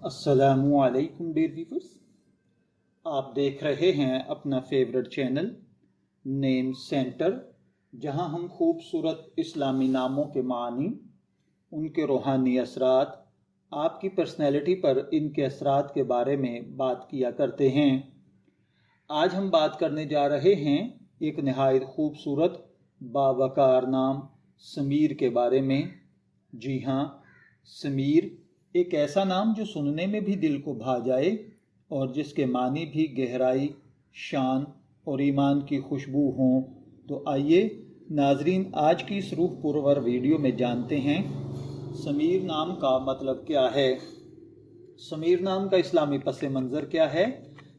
अस्सलामु अलैकुम dear viewers, आप देख रहे हैं अपना फेवरेट चैनल नेम सेंटर, जहां हम खूबसूरत इस्लामी नामों के मानी, उनके रूहानी असरात, आपकी पर्सनैलिटी पर इनके असरात के बारे में बात किया करते हैं। आज हम बात करने जा रहे हैं एक नहायत खूबसूरत बावकार नाम समीर के बारे में। जी हाँ, समीर एक ऐसा नाम जो सुनने में भी दिल को भा जाए और जिसके मानी भी गहराई, शान और ईमान की खुशबू हों। तो आइए नाजरीन, आज की इस रूह पुरवर वीडियो में जानते हैं समीर नाम का मतलब क्या है, समीर नाम का इस्लामी पस मंज़र क्या है,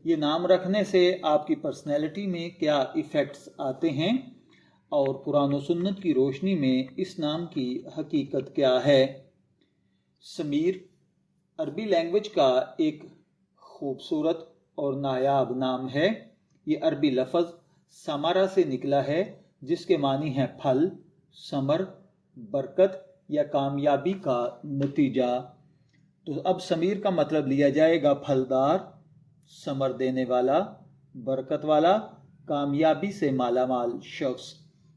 ये नाम रखने से आपकी पर्सनैलिटी में क्या इफ़ेक्ट्स आते हैं और कुरान और सुन्नत की रोशनी में इस नाम की हकीकत क्या है। समीर अरबी लैंग्वेज का एक खूबसूरत और नायाब नाम है। ये अरबी लफ्ज़ समरा से निकला है, जिसके मानी हैं फल, समर, बरकत या कामयाबी का नतीजा। तो अब समीर का मतलब लिया जाएगा फलदार, समर देने वाला, बरकत वाला, कामयाबी से मालामाल शख्स।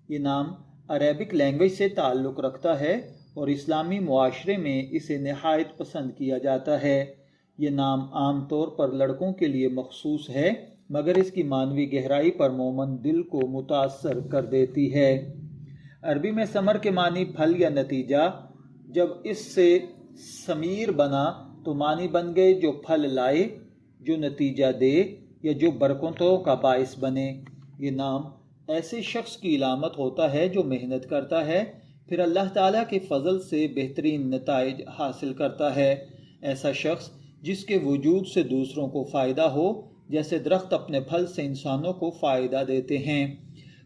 ये नाम अरेबिक लैंग्वेज से ताल्लुक़ रखता है और इस्लामी मुआशरे में इसे नहायत पसंद किया जाता है। ये नाम आम तौर पर लड़कों के लिए मखसूस है, मगर इसकी मानवी गहराई पर मोमन दिल को मुतासर कर देती है। अरबी में समर के मानी फल या नतीजा। जब इससे समीर बना तो मानी बन गए जो फल लाए, जो नतीजा दे या जो बरकतों का बाइस बने। ये नाम ऐसे शख्स की इलामत होता है जो मेहनत करता है, फिर अल्लाह ताला के फ़ज़ल से बेहतरीन नताइज हासिल करता है। ऐसा शख्स जिसके वजूद से दूसरों को फ़ायदा हो, जैसे दरख्त अपने फल से इंसानों को फ़ायदा देते हैं।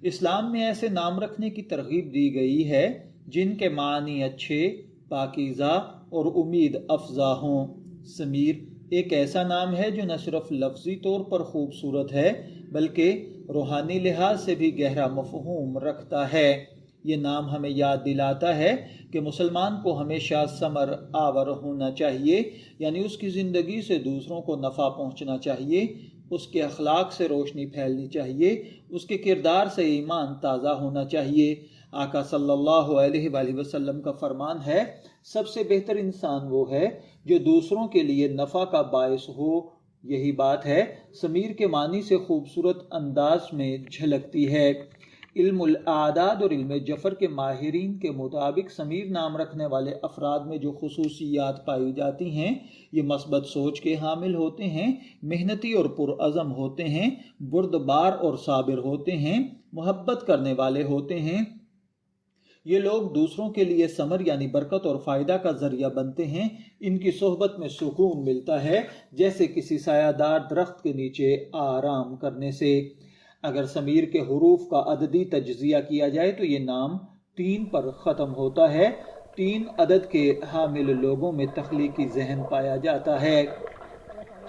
इस्लाम में ऐसे नाम रखने की तरगीब दी गई है जिनके मानी अच्छे, पाकीज़ा और उम्मीद अफजा हों। समीर एक ऐसा नाम है जो न सिर्फ लफ्ज़ी तौर पर खूबसूरत है, बल्कि रूहानी लिहाज से भी गहरा मफ़हूम रखता है। ये नाम हमें याद दिलाता है कि मुसलमान को हमेशा समर आवर होना चाहिए, यानी उसकी ज़िंदगी से दूसरों को नफ़ा पहुंचना चाहिए, उसके अखलाक से रोशनी फैलनी चाहिए, उसके किरदार से ईमान ताज़ा होना चाहिए। आका सल्लल्लाहु अलैहि वसल्लम का फरमान है, सबसे बेहतर इंसान वो है जो दूसरों के लिए नफ़ा का बायस हो। यही बात है समीर के मानी से खूबसूरत अंदाज में झलकती है। इल्मुल आदाद और इल्म जफ़र के माहिरीन के मुताबिक समीर नाम रखने वाले अफराद में जो खुसूसियात पाई जाती हैं, ये मस्बत सोच के हामिल होते हैं, मेहनती और पुरअज़म होते हैं, बुर्दबार और साबिर होते हैं, मोहब्बत करने वाले होते हैं। ये लोग दूसरों के लिए समर यानी बरकत और फ़ायदा का ज़रिया बनते हैं। इनकी सोहबत में सुकून मिलता है, जैसे किसी सायादार दरख्त के नीचे आराम करने से। अगर समीर के हुरूफ का अददी तज्ज़िया किया जाए तो ये नाम 3 पर ख़त्म होता है। 3 अदद के हामिल लोगों में तख्लीकी जहन पाया जाता है।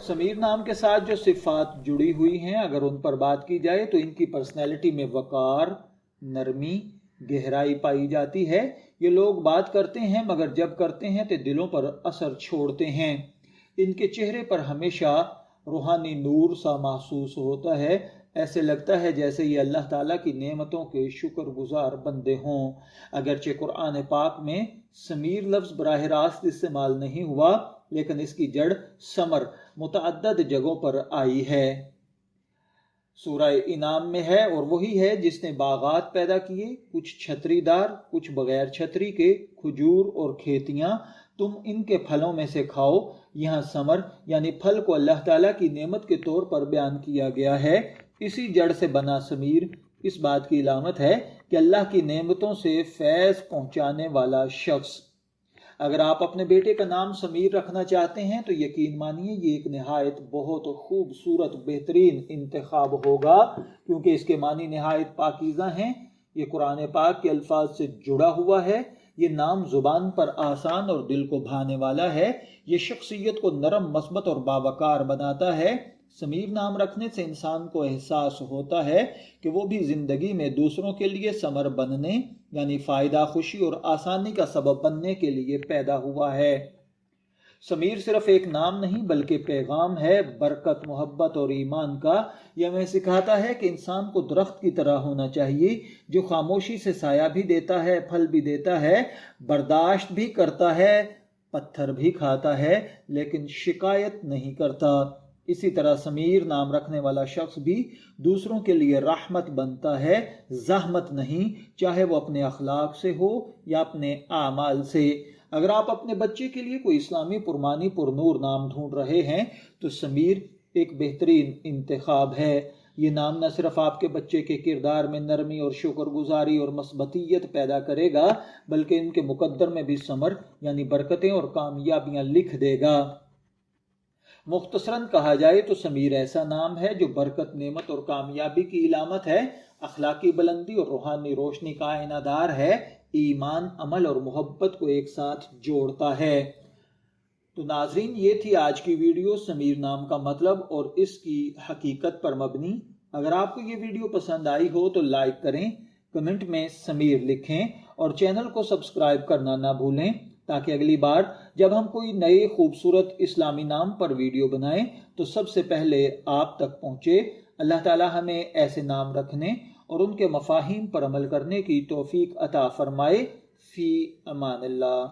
समीर नाम के साथ जो सिफ़ात जुड़ी हुई हैं, अगर उन पर बात की जाए तो इनकी पर्सनैलिटी में वक़ार, नरमी, गहराई पाई जाती है। ये लोग बात करते हैं, मगर जब करते हैं तो दिलों पर असर छोड़ते हैं। इनके चेहरे पर हमेशा रूहानी नूर सा महसूस होता है। ऐसे लगता है जैसे ये अल्लाह ताला की नेमतों के शुक्रगुजार बंदे हों। अगरचे कुरान पाक में समीर लफ्ज़ बराह रास्त इस्तेमाल नहीं हुआ, लेकिन इसकी जड़ समर मुतअद्दद जगहों पर आई है। सूरह इनाम में है, और वही है जिसने बागात पैदा किए, कुछ छतरीदार, कुछ बगैर छतरी के, खजूर और खेतियाँ, तुम इनके फलों में से खाओ। यहाँ समर यानी फल को अल्लाह ताला की नेमत के तौर पर बयान किया गया है। इसी जड़ से बना समीर इस बात की इलामत है कि अल्लाह की नेमतों से फैज़ पहुँचाने वाला शख्स। अगर आप अपने बेटे का नाम समीर रखना चाहते हैं तो यकीन मानिए ये एक नहायत बहुत खूबसूरत बेहतरीन इंतखाब होगा, क्योंकि इसके मानी नहायत पाकीज़ा हैं। ये कुरान पाक के अल्फाज से जुड़ा हुआ है। ये नाम ज़ुबान पर आसान और दिल को भाने वाला है। ये शख्सियत को नरम, मस्बत और बावकार बनाता है। समीर नाम रखने से इंसान को एहसास होता है कि वो भी ज़िंदगी में दूसरों के लिए समर बनने यानी फ़ायदा, खुशी और आसानी का सबब बनने के लिए पैदा हुआ है। سمیر صرف ایک نام نہیں بلکہ پیغام ہے برکت، محبت اور ایمان کا۔ یہ ہمیں سکھاتا ہے کہ انسان کو درخت کی طرح ہونا چاہیے جو خاموشی سے سایہ بھی دیتا ہے، پھل بھی دیتا ہے، برداشت بھی کرتا ہے، پتھر بھی کھاتا ہے، لیکن شکایت نہیں کرتا۔ اسی طرح سمیر نام رکھنے والا شخص بھی دوسروں کے لیے رحمت بنتا ہے، زحمت نہیں، چاہے وہ اپنے اخلاق سے ہو یا اپنے اعمال سے۔ اگر آپ اپنے بچے کے لیے کوئی اسلامی پرمانی پرنور نام ڈھونڈ رہے ہیں تو سمیر ایک بہترین انتخاب ہے۔ یہ نام نہ صرف آپ کے بچے کے کردار میں نرمی اور شکر گزاری اور مثبتیت پیدا کرے گا بلکہ ان کے مقدر میں بھی ثمر یعنی برکتیں اور کامیابیاں لکھ دے گا۔ مختصراً کہا جائے تو سمیر ایسا نام ہے جو برکت، نعمت اور کامیابی کی علامت ہے، اخلاقی بلندی اور روحانی روشنی کا آئینہ دار ہے، ایمان، عمل اور محبت کو ایک ساتھ جوڑتا ہے۔ تو ناظرین، یہ تھی آج کی ویڈیو، سمیر نام کا مطلب اور اس کی حقیقت پر مبنی۔ اگر آپ کو یہ ویڈیو پسند آئی ہو تو لائک کریں، کمنٹ میں سمیر لکھیں اور چینل کو سبسکرائب کرنا نہ بھولیں تاکہ اگلی بار جب ہم کوئی نئے خوبصورت اسلامی نام پر ویڈیو بنائیں تو سب سے پہلے آپ تک پہنچے۔ اللہ تعالی ہمیں ایسے نام رکھنے اور ان کے مفاہیم پر عمل کرنے کی توفیق عطا فرمائے۔ فی امان اللہ۔